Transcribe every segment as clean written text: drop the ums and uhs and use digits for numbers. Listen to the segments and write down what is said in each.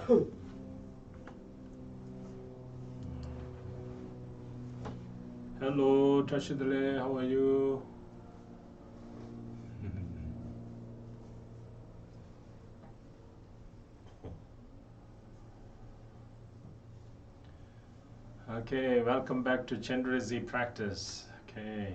Hello, Tashi Delek, how are you? Okay, welcome back to Chenrezik Practice. Okay.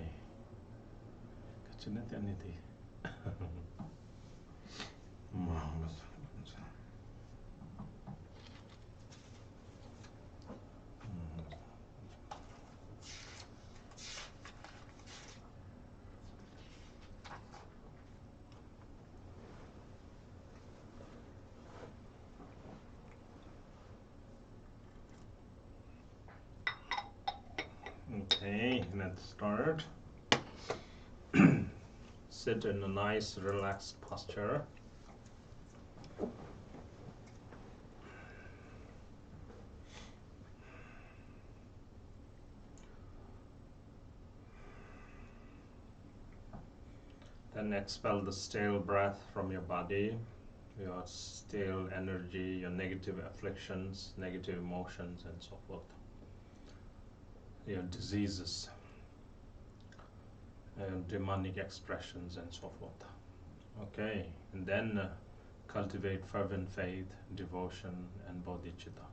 Okay, let's start. Sit in a nice, relaxed posture. Then expel the stale breath from your body, your stale energy, your negative afflictions, negative emotions, and so forth. Your diseases, demonic expressions, and so forth. Okay, and then cultivate fervent faith, devotion, and bodhicitta.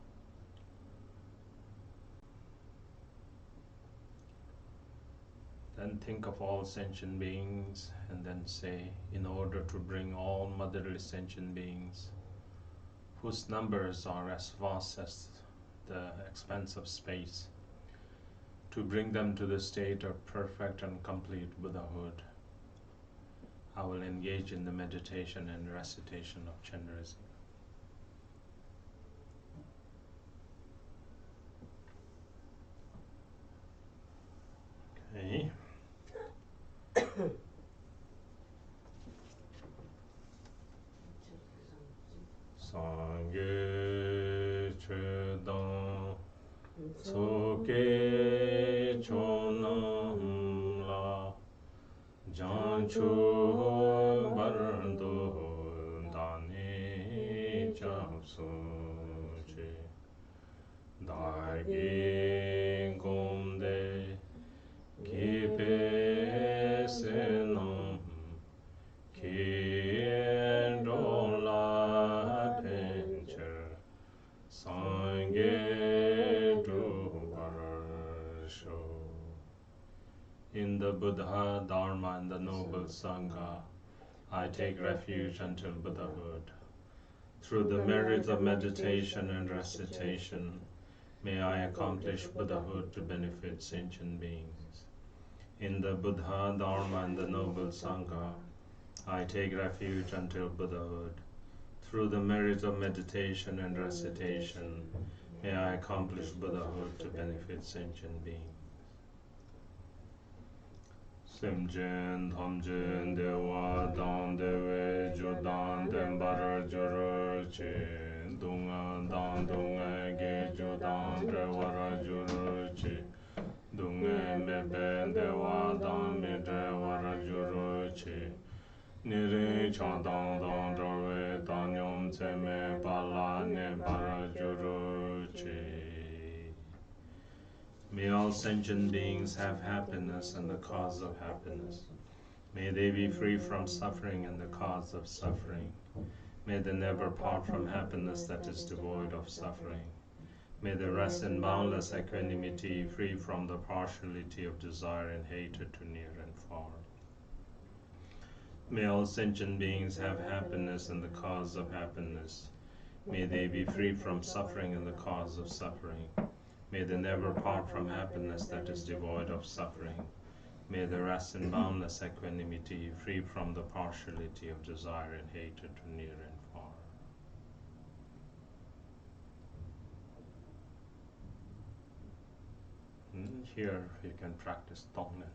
Then think of all sentient beings and then say, in order to bring all motherly sentient beings, whose numbers are as vast as the expanse of space, to bring them to the state of perfect and complete Buddhahood, I will engage in the meditation and recitation of Chenrezik. Okay. Sangye Chedang Soke Chonam La Janchu Bardo Dani Chapsuchi Dagi Gomde Kipe Senam Kiendola Tencher Sangye Dubarsho. In the Buddha, Dharma, and the Noble Sangha, I take refuge until Buddhahood. Through the merit of meditation and recitation, may I accomplish Buddhahood to benefit sentient beings. In the Buddha, Dharma, and the Noble Sangha, I take refuge until Buddhahood. Through the merit of meditation and recitation, may I accomplish Buddhahood to benefit sentient beings. Simjen, Thamjen, Dewa, Dan, Dewe, Jodan, Dembar, Juru, Che, Dunga, Dan, Dunga, Ge, Jodan, Drewara, Juru, Che, Dunga, Mebe, Dewa, Dan, Me, Drewara, Juru, Che, Nire, Chadang, Dan, Drwe, Danyom, Tseme, Pala, Ne, Bara, Juru, Che. May all sentient beings have happiness and the cause of happiness. May they be free from suffering and the cause of suffering. May they never part from happiness that is devoid of suffering. May they rest in boundless equanimity, free from the partiality of desire and hatred to near and far. May all sentient beings have happiness and the cause of happiness. May they be free from suffering and the cause of suffering. May they never part from happiness that is devoid of suffering. May they rest in boundless equanimity, free from the partiality of desire and hatred to near and far. And here you can practice Tonglen.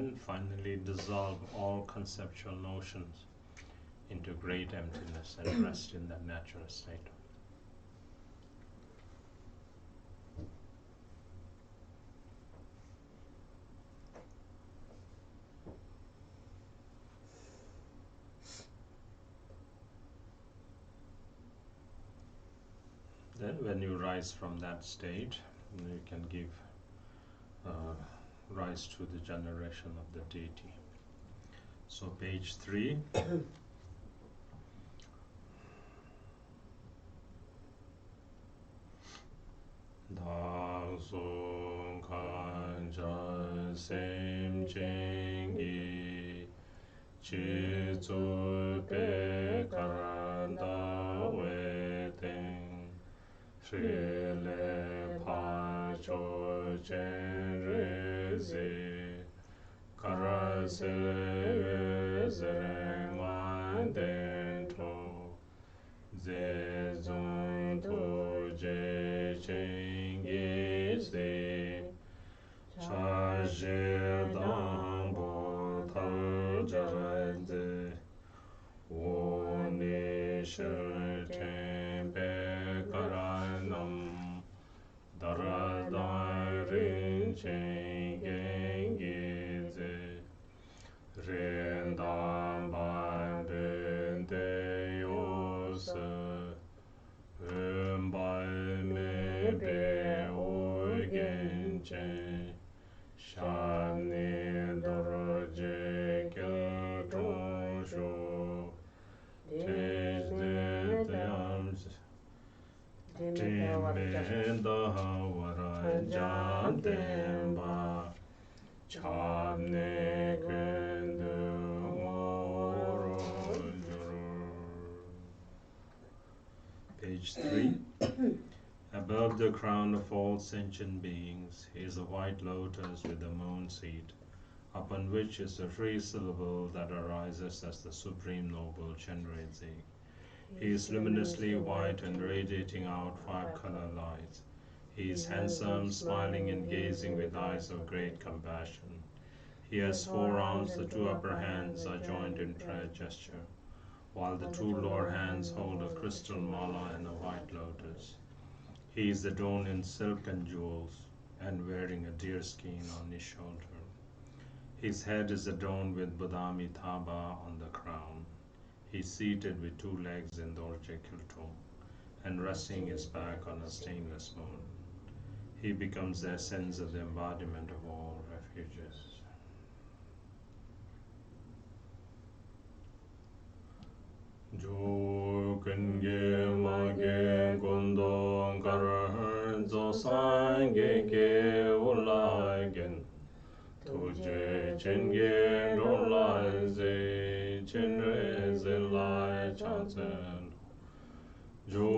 and finally dissolve all conceptual notions into great emptiness and rest in that natural state. Then when you rise from that state, you can give rise to the generation of the deity. So page 3. Dāngsū kāñcā sēm chēngi chīcū pē kārāndā wē tēng shīlē pāchō Chenrezik Practice zērēngwān dēntō zēzōng tō jē chēngi sē chāshē dāngbō tāl jarādē wō nē shēr tēng pē kārānam darādāng rīn chēngi zē rīn dāng bān bēn dē yō sē rīn bāi mē bē wō gēn chēn shāb nē dōr jē kēl tōng shō tēj dē tēyam tēmē dā wārā jān tēmbā chāb nē kēn dē ngō rō jō. Page 3. Above the crown of all sentient beings is a white lotus with a moon seed, upon which is a free syllable that arises as the Supreme Noble Chenrezik. He is luminously white and radiating out 5 color lights. He is handsome, smiling and gazing with eyes of great compassion. He has 4 arms, the 2 upper hands are joined in prayer gesture, while the 2 lower hands hold a crystal mala and a white lotus. He is adorned in silk and jewels, and wearing a deer skin on his shoulder. His head is adorned with Buddhamitaba on the crown. He is seated with 2 legs in Dorje Kilto, and resting his back on a stainless moon. He becomes the essence of the embodiment of all refuges. Jo kenge mage gondong karar zo sange ke ulagen tuje chenge rolai ze Chenrezik lai chansen jo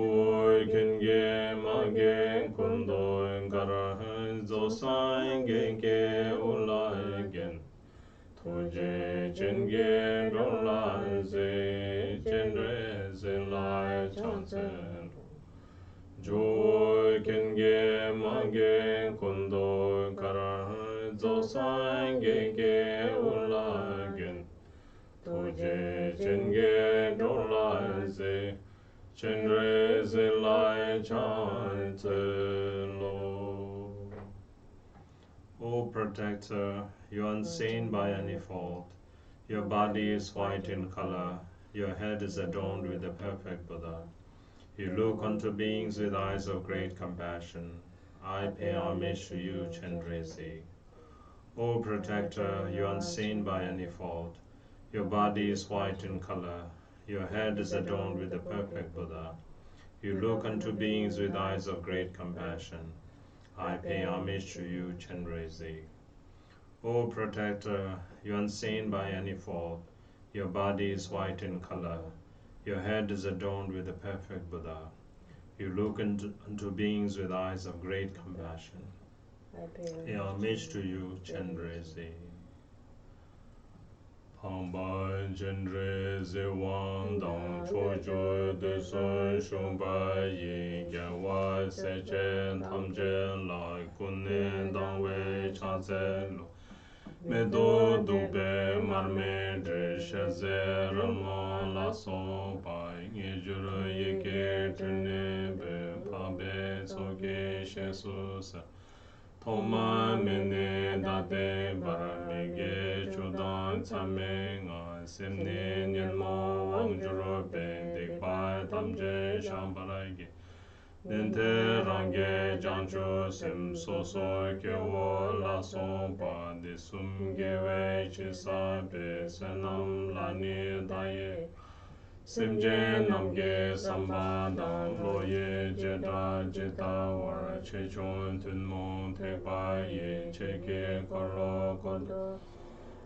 kenge mage gondong karar zo sange ke ulagen tuje chenge rolai ze Chenrezik lai chansen joy kenge mage kondo kara zo sange ke ulagen tuje chenge rolai ze Chenrezik lai chansen lo. O protector, you are unseen by any fault. Your body is white in color. Your head is adorned with the perfect Buddha. You look unto beings with eyes of great compassion. I pay homage to you, Chenrezik. O protector, you are unseen by any fault. Your body is white in color. Your head is adorned with the perfect Buddha. You look unto beings with eyes of great compassion. I pay homage to you, Chenrezik. O protector, you are unseen by any fault. Your body is white in color. Your head is adorned with the perfect Buddha. You look unto beings with eyes of great compassion. I pay homage to you, Chenrezik. Pangban Chenrezik Wang Dang Chojo De Sun Shung Ba Yin Gen Wa Se Chen Tam Chen Lai Kun Nen Dang Wei Chan Zen Lu Medo dube marme dresha zeramo la so pai ngejuro yeke trene be pabe soke shesusa Toma mene date baramege chudan tsame nga semne nyenmo wangjuro be dekpa tamje shambarage Nente range jancho sim soso kewo la sompa de sum gewe chisa pe senam lani daye Simje namge samba dang loye jeda jeda war chechon tunmo tekpa ye cheke koro kodo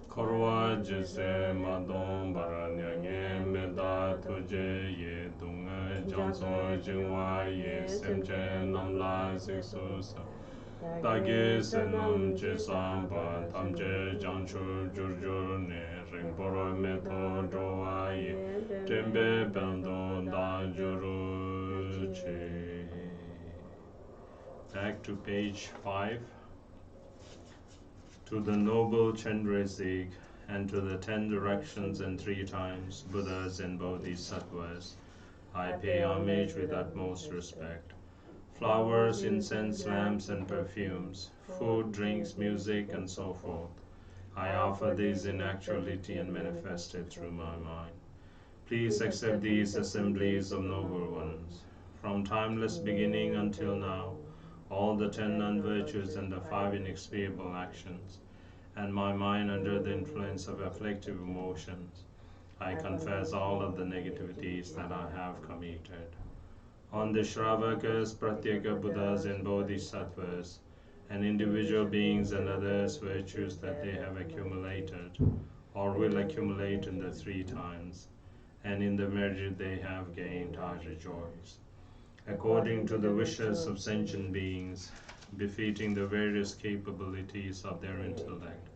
Korwa jise madon baranyange meda tuje ye dunga janso jingwa ye semche namla siksusa Dagi senum jisamba tamje janchu jurjur ne rinporo meto jowa ye tembe bendo da juru che. Back to page 5. To the noble Chenrezik and to the 10 directions and 3 times Buddhas and Bodhisattvas, I pay homage with utmost respect. Flowers, incense, lamps, and perfumes, food, drinks, music, and so forth. I offer these in actuality and manifested through my mind. Please accept these assemblies of noble ones. From timeless beginning until now, all the 10 non-virtues and the 5 inexpiable actions, and my mind under the influence of afflictive emotions, I confess all of the negativities that I have committed. On the Shravakas, Pratyeka Buddhas and Bodhisattvas, and individual beings and others' virtues that they have accumulated, or will accumulate in the 3 times, and in the merit they have gained, I rejoice. According to the wishes of sentient beings, befitting the various capabilities of their intellect,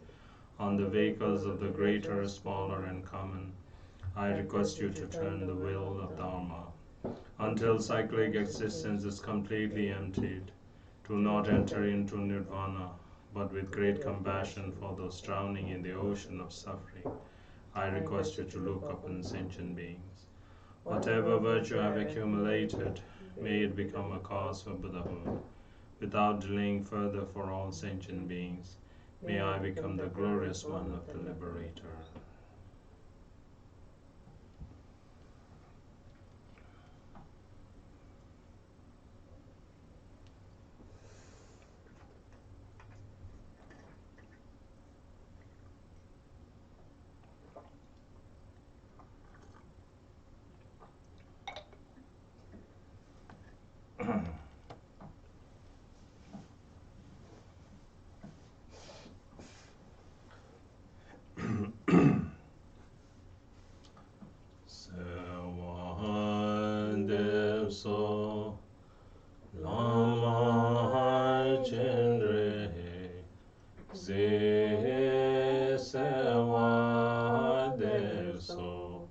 on the vehicles of the greater, smaller, and common, I request you to turn the wheel of Dharma until cyclic existence is completely emptied, to not enter into nirvana, but with great compassion for those drowning in the ocean of suffering, I request you to look upon sentient beings. Whatever virtue I have accumulated, may it become a cause for Buddhahood. Without delaying further for all sentient beings, may I become the glorious one of the Liberator. So Lama Chenre Ze Sewa Devso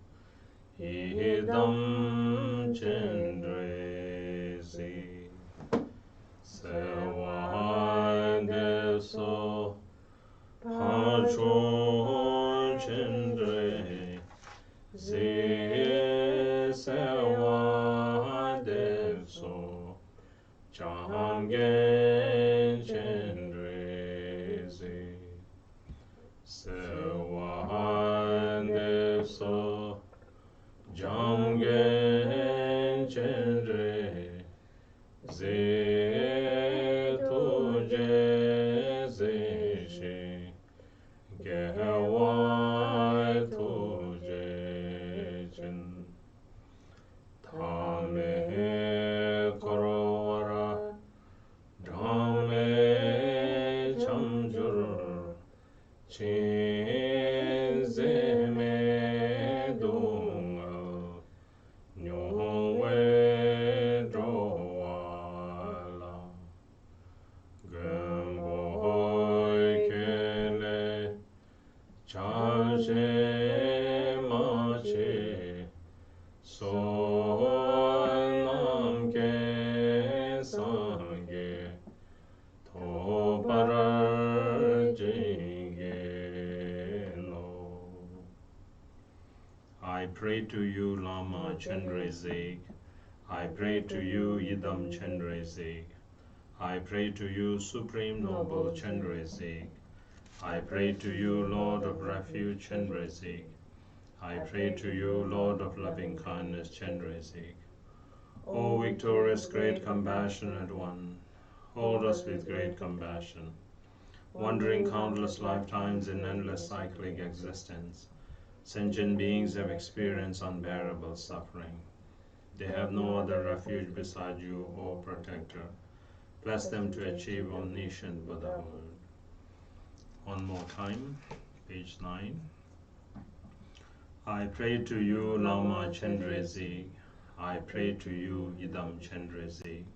Idam Chenre Ze Sewa Devso Pacho Chenre Ze Sewa Devso Changen Chenrezi Sewa Devso Jangen Chenre Ze Tuje Ze Shi Gewai Tuje I pray to you, Lama Chenrezik. I pray to you, Yidam Chenrezik. I pray to you, Supreme Noble Chenrezik. I pray to you, Lord of Refuge Chenrezik. I pray to you, Lord of Loving Kindness Chenrezik. O victorious, great, compassionate one, hold us with great compassion. Wandering countless lifetimes in endless cyclic existence, sentient beings have experienced unbearable suffering. They have no other refuge beside you, O Protector. Bless them to achieve omniscient Buddhahood. One more time, page 9. I pray to you, Lama Chenrezik. I pray to you, Idam Chenrezik.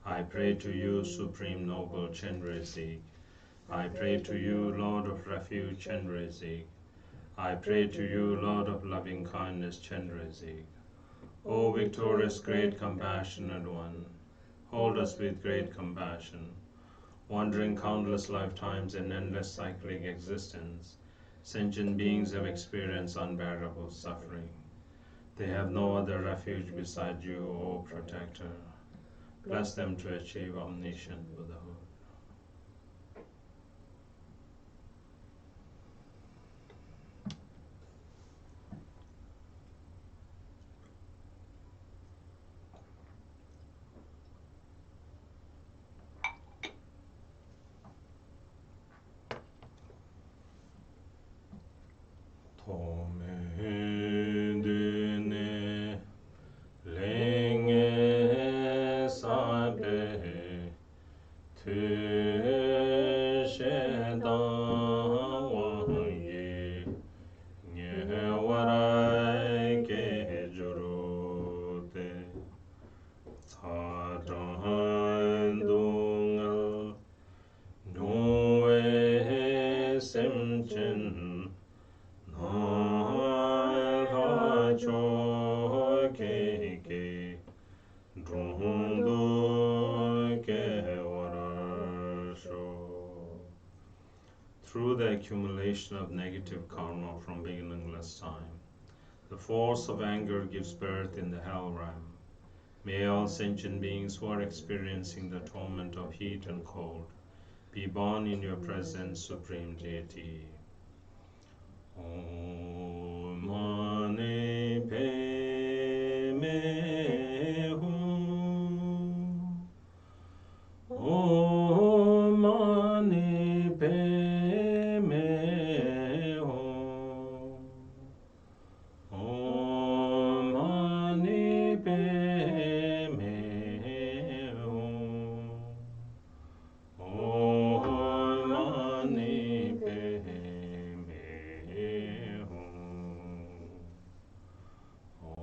I pray to you, Supreme Noble Chenrezik. I pray to you, Lord of Refuge Chenrezik. I pray to you, Lord of Loving Kindness Chenrezik. O victorious, great, compassionate one, hold us with great compassion. Wandering countless lifetimes in endless cyclic existence, sentient beings have experienced unbearable suffering. They have no other refuge beside you, O Protector. Bless them to achieve omniscient Buddhahood. Tomendene lenge sabe tsheda wangi nyewarai ke jurute tsadan dungal nuwe semchen through the accumulation of negative karma from beginningless time, the force of anger gives birth in the hell realm. May all sentient beings who are experiencing the torment of heat and cold be born in your presence, Supreme Deity. Om Mani Padme Hum. Om Mani Padme Hum. Om Mani Padme Hum. Om Mani Padme Hum.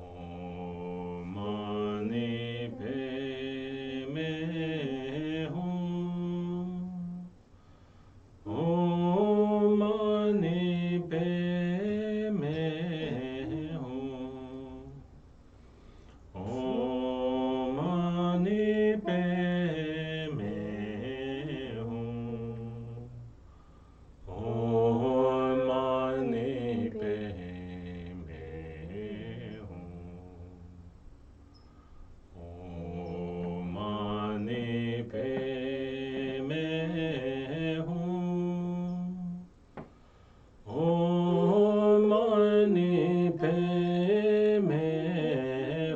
Om Mani Padme Hum. Om Mani Padme Hum. Om Mani Padme Hum. Om Mani Padme Hum. Om Mani Padme Hum. Om Mani Padme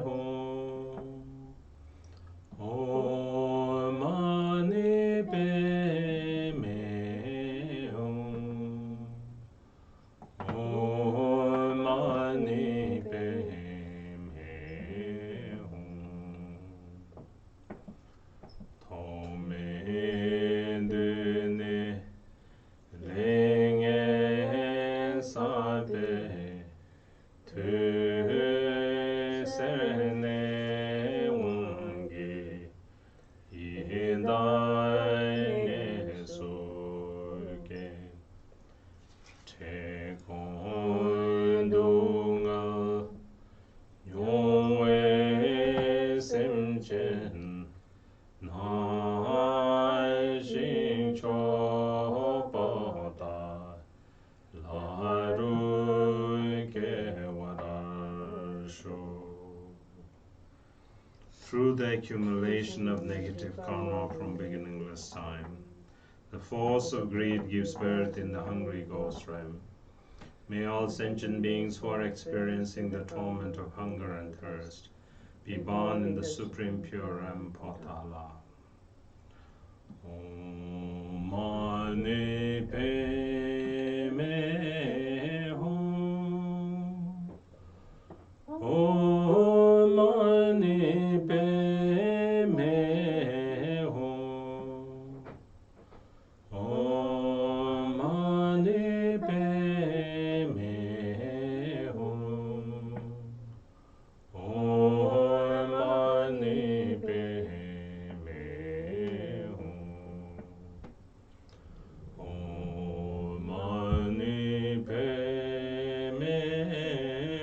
Hum. Om Mani Padme Hum. Om Mani Padme Hum. Tomendene lenge sabe tüsene ungi indane suge tekondunga nyongwe semchen nai shing chopata laru ke wara through the accumulation of negative karma from beginningless time. The force of greed gives birth in the hungry ghost realm. May all sentient beings who are experiencing the torment of hunger and thirst be born in the supreme pure realm Potala. Om Mani Padme Hum. Om Mani Padme Hum. Om Mani Padme Hum. Om Mani Padme Hum. Om Mani Padme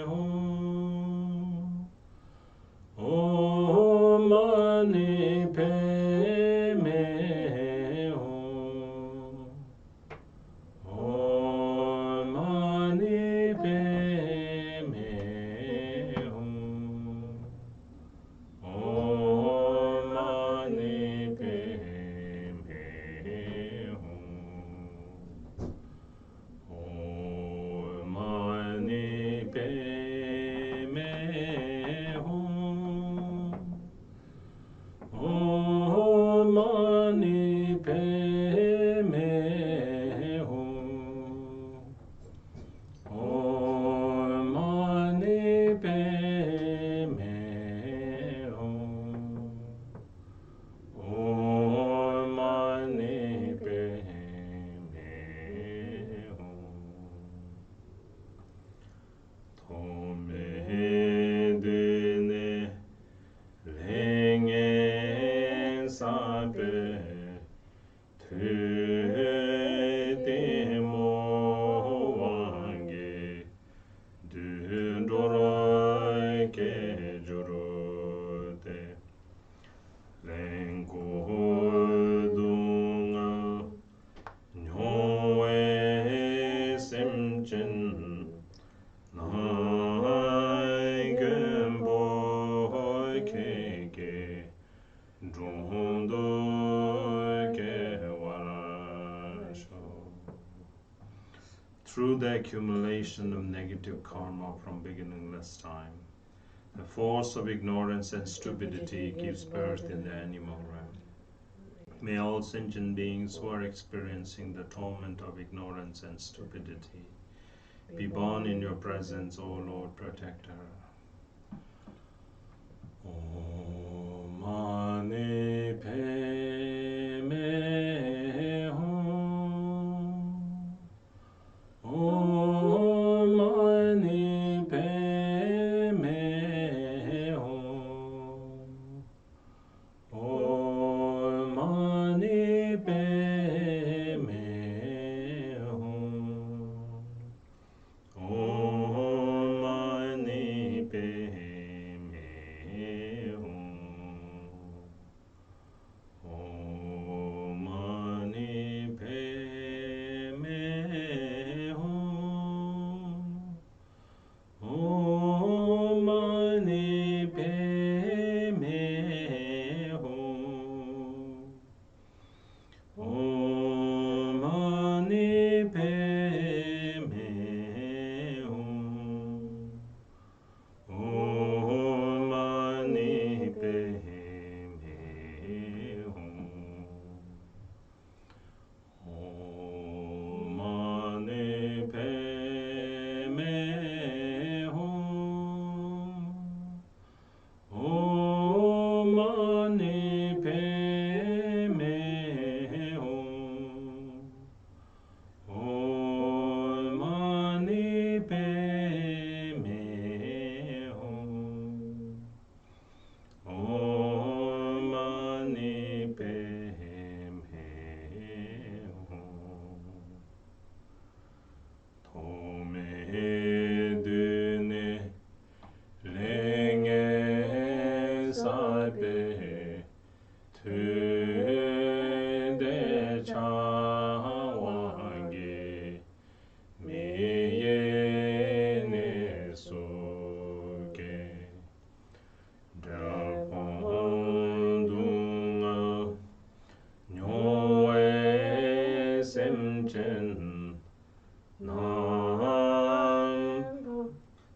Hum. Om Mani Padme Hum. Om Mani Padme Hum. Om Mani Padme Hum. Om Mani Padme Hum. Om Mani Padme Hum. Om Mani Padme Hum. Om Mani Padme Hum. Tome dene lenge sabe te mo wange dundoroi ke jurute lenko dunga nyoe semchen nai Khenpo keke drundo ke warasho. Through the accumulation of negative karma from beginningless time, the force of ignorance and stupidity gives birth in the animal realm. May all sentient beings who are experiencing the torment of ignorance and stupidity be born in your presence, O Lord Protector. Om Mani Padme Hum. Om Mani Padme Hum. Om Mani Padme Hum. Om Mani Padme Hum.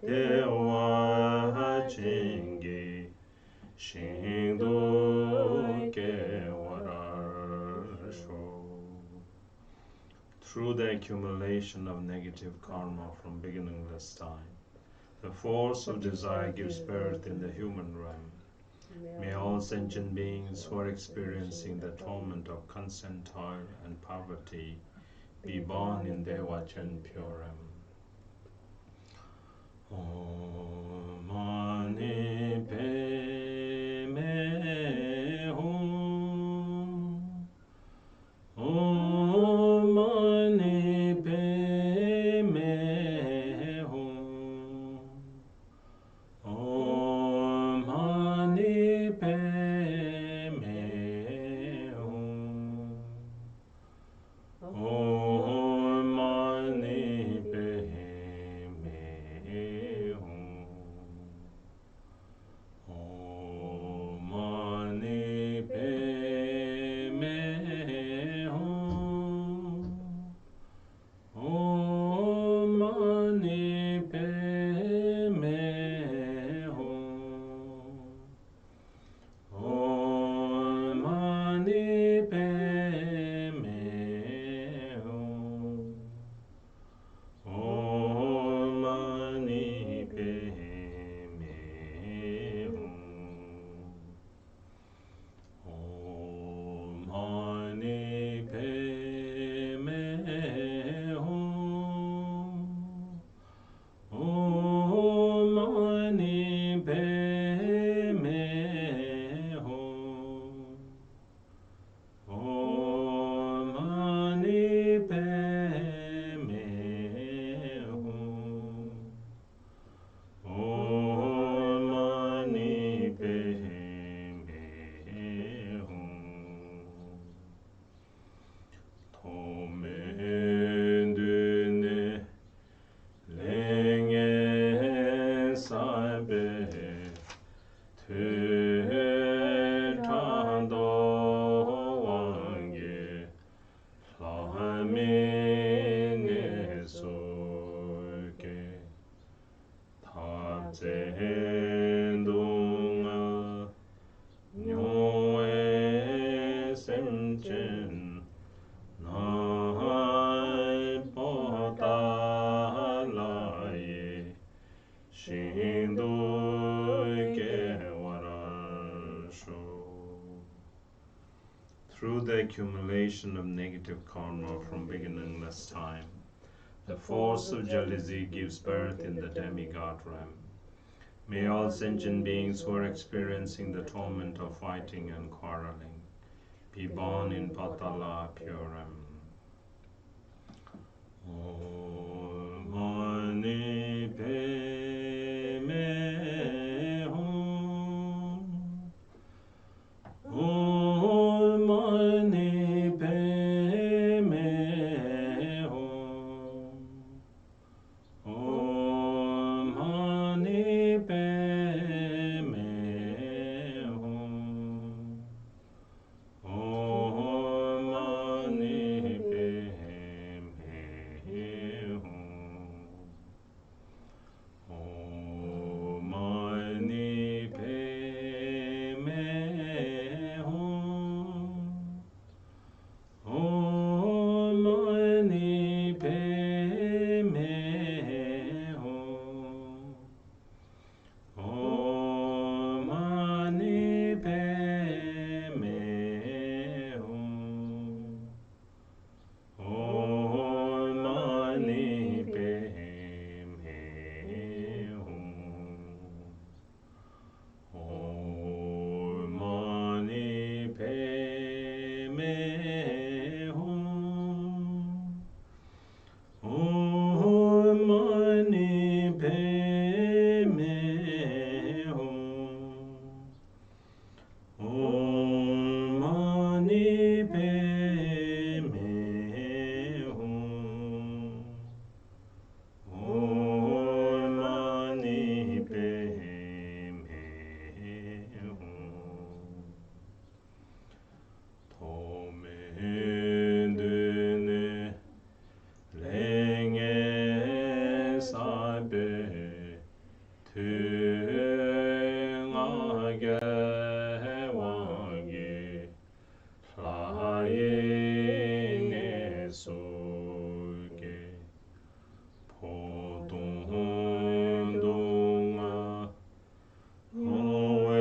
Dewa Chingi Shingdu Kewarasho. Through the accumulation of negative karma from beginningless time, the force of desire gives birth in the human realm. May all sentient beings who are experiencing the torment of consent, toil, and poverty be born in Dewa Chenpuram. Om Mani Padme Hum. Om Mani Padme Hum. Om Mani Padme Hum. Om Mani Padme Hum. Om Mani Padme Hum. Om Mani Padme Hum. Om Mani Padme Hum. Om Mani Padme Hum. Om Mani Padme Hum. Om Mani Padme Hum. Om Mani Padme Hum. Om Mani Padme Hum. Tomendune lenge sabe tøtando wange flamene soke tatendunga nyoe sentient nai potalaye Shindu Kewarasho. Through the accumulation of negative karma from beginningless time, the force of jealousy gives birth in the demigod realm. May all sentient beings who are experiencing the torment of fighting and quarreling be born in Patala Puram. Om Mani Padme Hum. Om Mani Padme Hum. Om Mani Padme Hum. Om Mani Padme Hum. 흥하게 왕이 라인의 속에 포동동아 허웨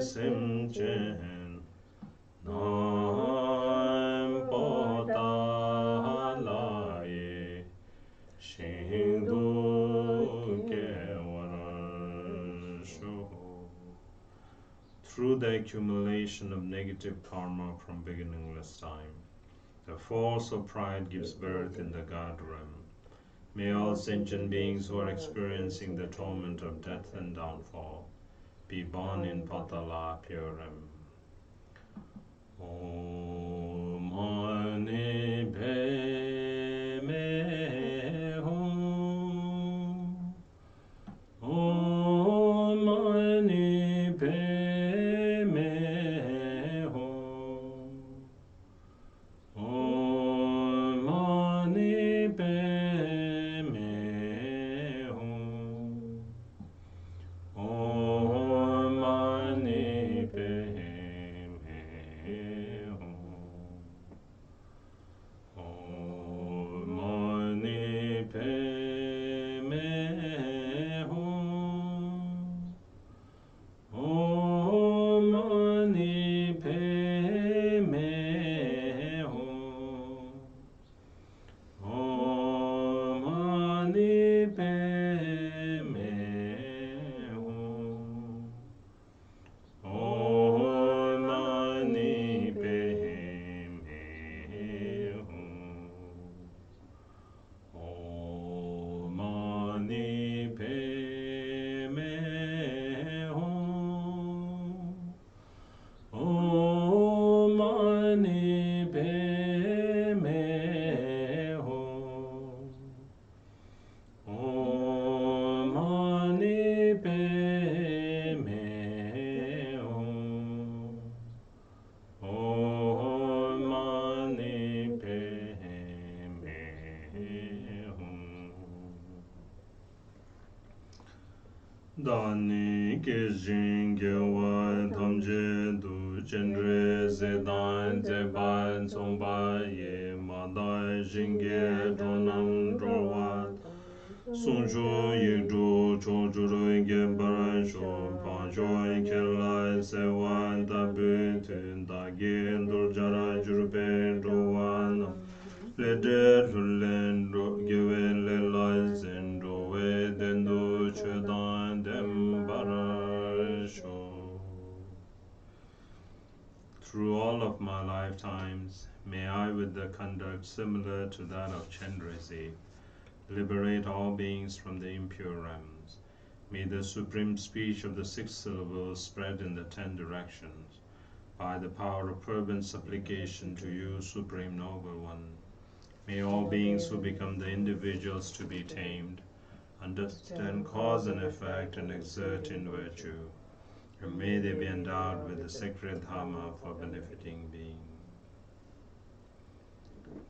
sentient 남보다 라의 Through the accumulation of negative karma from beginningless time, the force of pride gives birth in the God realm. May all sentient beings who are experiencing the torment of death and downfall be born in Patala pure realm. Om Mani Padme Hum. Om Mani Padme Hum. Om Mani Padme Hum. Om Mani Padme Hum. Om Mani Padme Hum. Om Mani Padme Hum. Om Mani Padme Hum. Om Mani Padme Hum. Om Mani Padme Hum. Om Mani Padme Hum. Om Mani Padme Hum. Om Mani Padme Hum. Dani Kijin Gyewa Tamje Du Chenrezik Ban Somba Ye Madai Jinge Donam Drowa Sunjo Yigdo Chojuro Gembaran Sho Panjo Kelai Sewan Tabu Tun Dagin Durjara Jurben Drowan Leder Hulen Given Lelai Zendo Dendo Chedan Dembarasho. Through all of my lifetimes, may I, with the conduct similar to that of Chenrezik, liberate all beings from the impure realms. May the supreme speech of the 6 syllables spread in the 10 directions, by the power of fervent supplication to you, Supreme Noble One. May all beings who become the individuals to be tamed understand cause and effect and exert in virtue, and may they be endowed with the sacred dharma for benefiting beings.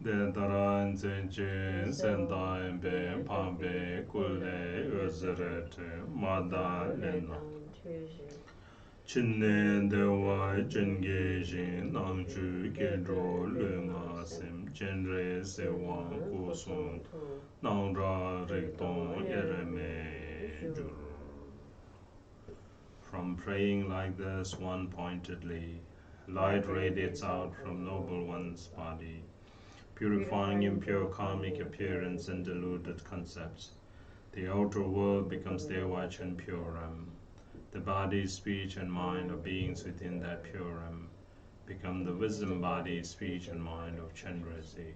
Dentaran Zenchen Sendain Ben Pambe Kule Uzerete Mada Lena Chinen Dewa Chengejin Namchu Kedro Lunga Sim Chenre Sewang Kusung Nangra Rikton Ereme Jur. From praying like this one pointedly, light radiates out from Noble One's body, purifying impure karmic appearance and deluded concepts. The outer world becomes Devach and Puram. The body, speech, and mind of beings within that Puram become the wisdom body, speech, and mind of Chenrezik.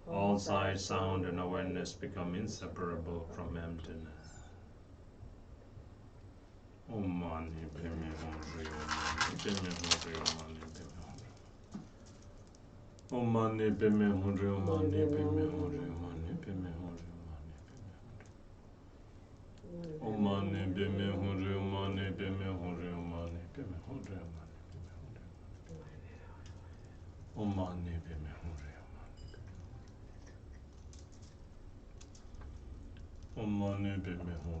All sight, sound, and awareness become inseparable from emptiness. Om Mani Padme Hum. Om Mani Padme Hum. Om Mani Padme Hum. Om Mani Padme Hum. Om Mani Padme Hum. Om Mani Padme Hum. Om Mani Padme Hum. Om Mani Padme Hum.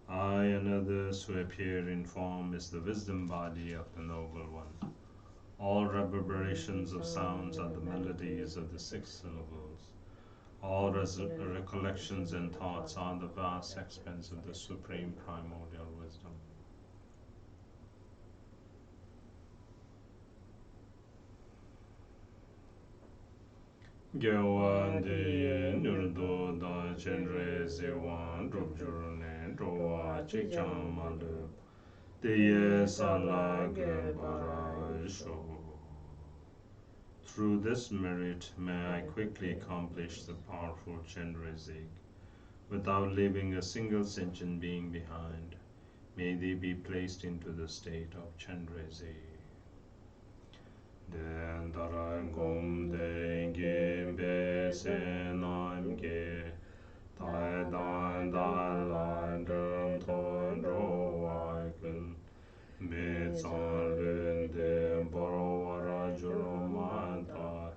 I and others who appear in form is the wisdom body of the Noble One. All reverberations of sounds are the melodies of the six syllables. All recollections and thoughts are the vast expanse of the supreme primordial wisdom. Gyawandi Nurdo da Chenrezik Practice Drowa Chikchang Malup Diye Sala Parasho. Through this merit may I quickly accomplish the powerful Chenrezik without leaving a single sentient being behind. May they be placed into the state of Chenrezik. Den daran gom den gem be senam ge tai dan dan lan dum ton ro wa kun me san lun den boro wara juro man ta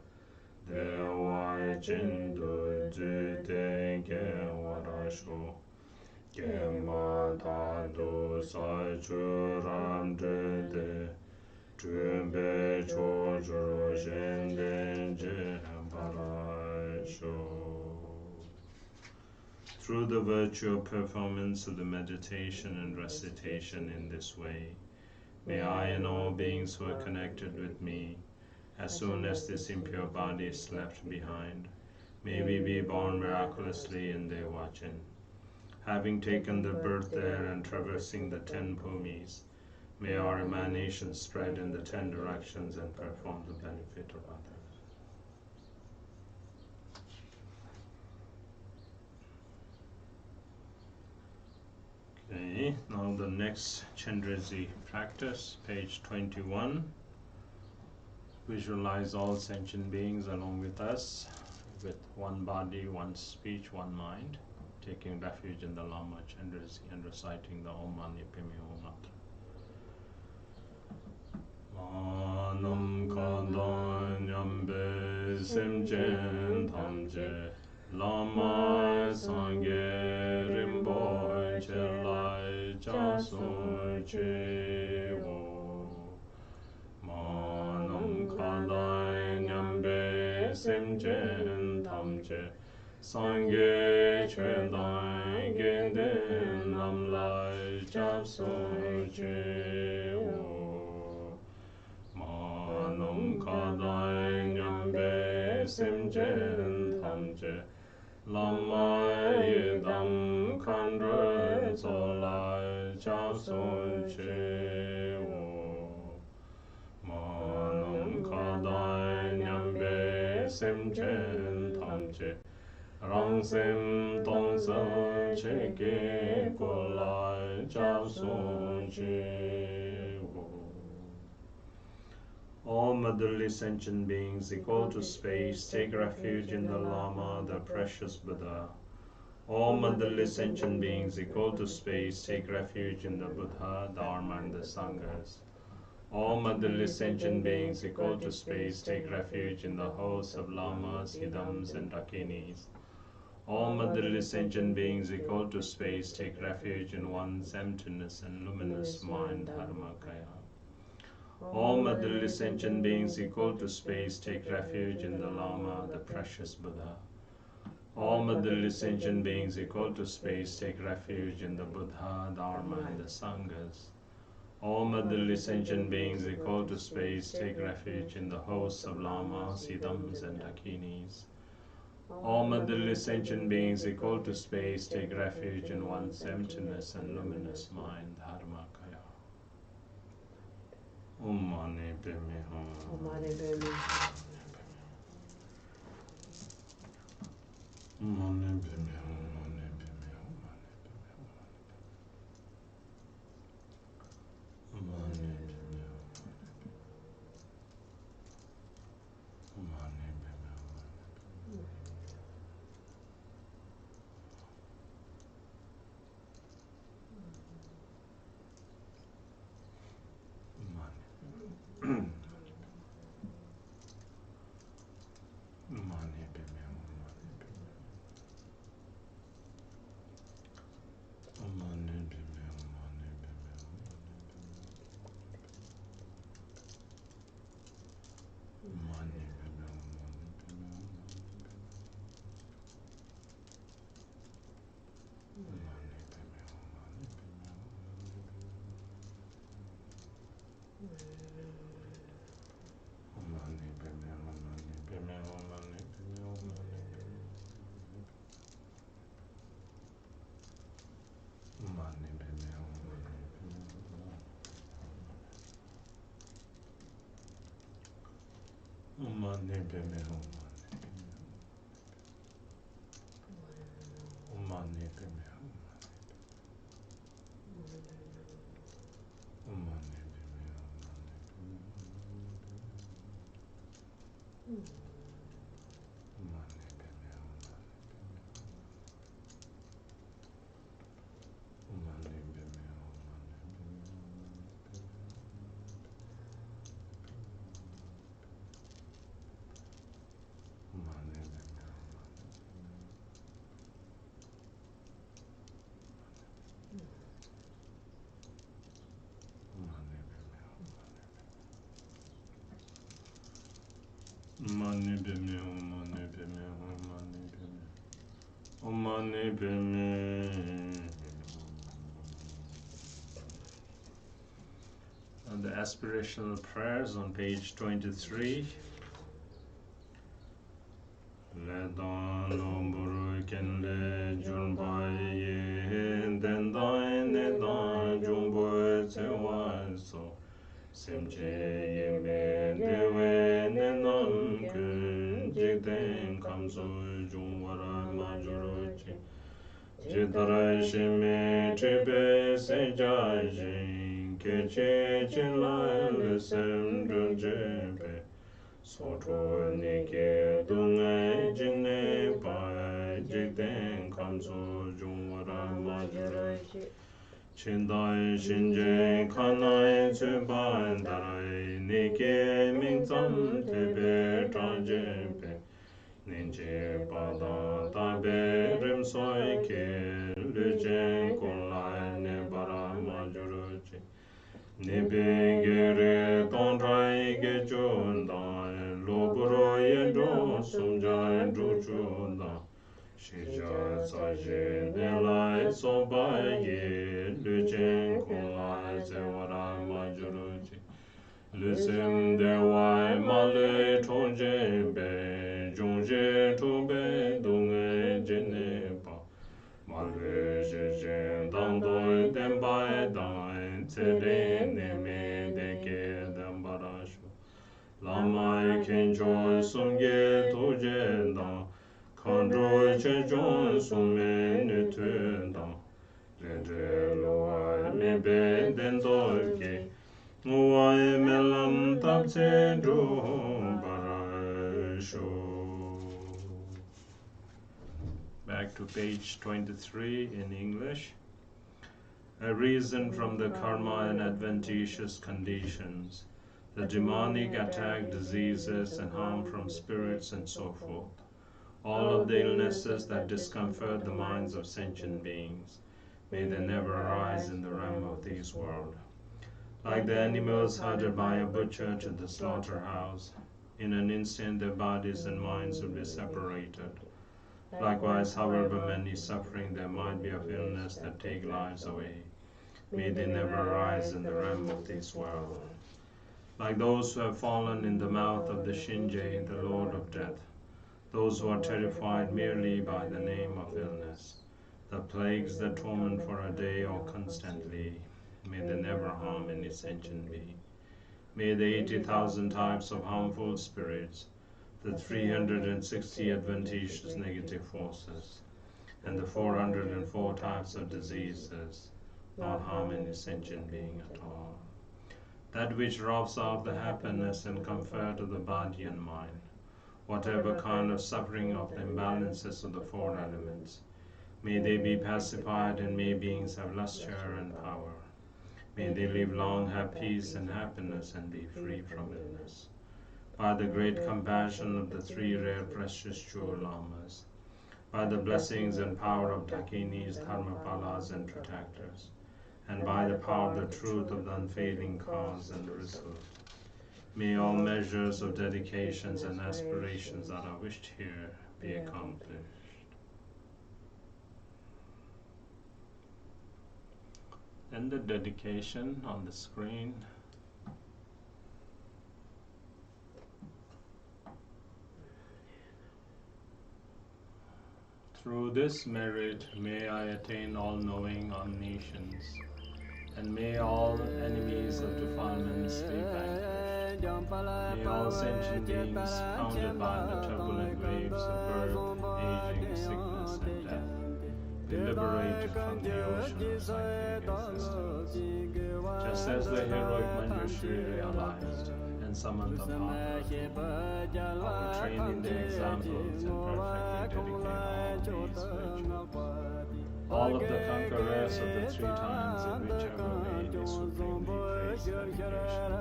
de wa chin du ju den ge wara sho ge ma ta du sa chu ram de de through the virtual performance of the meditation and recitation in this way, may I and all beings who are connected with me, as soon as this impure body is left behind, may we be born miraculously in Devachan. Having taken the birth there and traversing the 10 bhumis, may our emanations spread in the 10 directions and perform the benefit of others. Okay, now the next Chenrezik practice, page 21. Visualize all sentient beings along with us, with one body, one speech, one mind, taking refuge in the Lama Chenrezik and reciting the Om Mani Padme Hum mantra. Manam Kadan Yambe Semchen Tamje Lama Sangye Rimbo Chelai Chasun Chewo Manam Kadan Yambe Semchen Tamje Sangye Chedan Genden Namlai Chasun Chewo Manam Kadai Nyambe Simchen Tamche Lama Yedam Kandra Zolai Chasun Chewo sentient tamche rang sem tong san che ke ko lai cha sun che wo. All motherly sentient beings equal to space take refuge in the Lama, the precious Buddha. All motherly sentient beings equal to space take refuge in the Buddha, Dharma, and the Sanghas. All motherly sentient beings equal to space take refuge in the hosts of lamas, hidams, and dakinis. All motherly sentient beings equal to space take refuge in one's emptiness and luminous mind, Dharmakaya. All motherly sentient beings equal to space take refuge in the Lama, the precious Buddha. All motherly sentient beings equal to space take refuge in the Buddha, Dharma, and the Sanghas. All motherly sentient beings equal to space take refuge in the hosts of lamas, hidams, and dakinis. All motherly sentient beings equal to space take refuge in one's emptiness and luminous mind, Dharmakaya. Om Mani Padme Hum. Om Mani Padme Hum. Om Mani Padme Hum. Om Mani Padme Hum. Mani Padme Hum, Mani Padme Hum, Mani Padme Hum, Mani Padme. And the aspirational prayers on page 23. Le dan lomburu ken le junbai ye den dai ne dan jumbo tse wan so semche ye me dewe ne nam kun jikden kamso jungwara majuro chi jitara shime tribe se jajin keche chen la le sem jepe Soto nike dunga jine pa jikden kamso jungwara majuro Chindai shinje kanai tsuban darai nike mingzam tebe tranjepe Ninje pada tabe rimsoi ke lujen kunlai ne bara majuruchi Nipe gere tondrai ge chundai loburo yendo sumjai druchundai Shija saje nelai sobai ye lujen kunlai zewara majuruchi Lusim dewai male chonje be jongje tobe dunge jene pa Male jeje dangdoi denbai dai tsere neme deke dembarashu Lamai Kenjo Sumge Tojendang Kandro Chejon Sume Nitundang Lendre Loa Mebe Dendolke Muai Melam Tapse Do Barasho. Back to page 23 in English. A reason from the karma and adventitious conditions, the demonic attack, diseases, and harm from spirits, and so forth. All of the illnesses that discomfort the minds of sentient beings, may they never arise in the realm of this world. Like the animals herded by a butcher to the slaughterhouse, in an instant their bodies and minds will be separated. Likewise, however many suffering there might be of illness that take lives away, may they never arise in the realm of this world. Like those who have fallen in the mouth of the Shinje, the Lord of Death, those who are terrified merely by the name of illness, the plagues that torment for a day or constantly, may they never harm any sentient being. May the 80,000 types of harmful spirits, the 360 adventitious negative forces, and the 404 types of diseases not harm any sentient being at all. That which robs off the happiness and comfort of the body and mind, whatever kind of suffering of the imbalances of the four elements, may they be pacified and may beings have luster and power. May they live long, have peace and happiness, and be free from illness. By the great compassion of the three rare precious true lamas, by the blessings and power of Dakinis, Dharmapalas, and protectors, and by the power of the truth of the unfailing cause and result, may all measures of dedications and aspirations that are wished here be accomplished. And the dedication on the screen. Through this merit may I attain all-knowing omniscience, and may all enemies of defilements be vanquished. May all sentient beings, pounded by the turbulent waves of birth, aging, sickness, and death, be liberated from the ocean of cyclic existence. Just as the heroic Manjushri realized, and Samantha overtrained in their examples and perfectly dedicate all these virtues. All of the conquerors of the three times in whichever way they supremely praise and creation,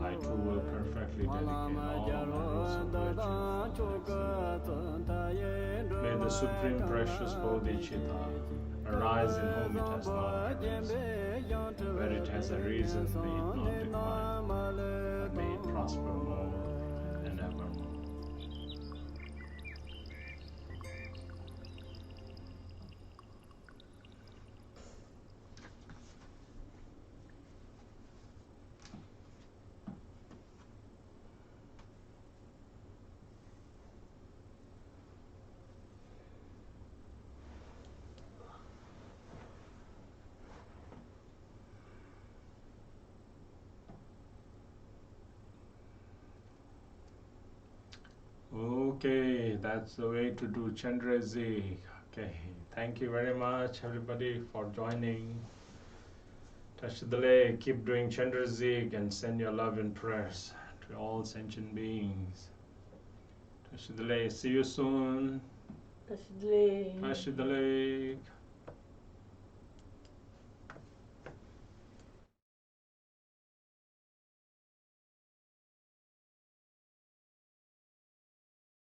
I too will perfectly dedicate all of the virtues. May the supreme precious Bodhicitta arise in whom it has not arisen, where it has arisen may it not decline, but may it prosper more and evermore. Okay, that's the way to do Chenrezik. Okay, thank you very much everybody for joining. Tashi Delek, keep doing Chenrezik and send your love and prayers to all sentient beings. Tashi Delek, see you soon. Tashi Delek. Tashi Delek.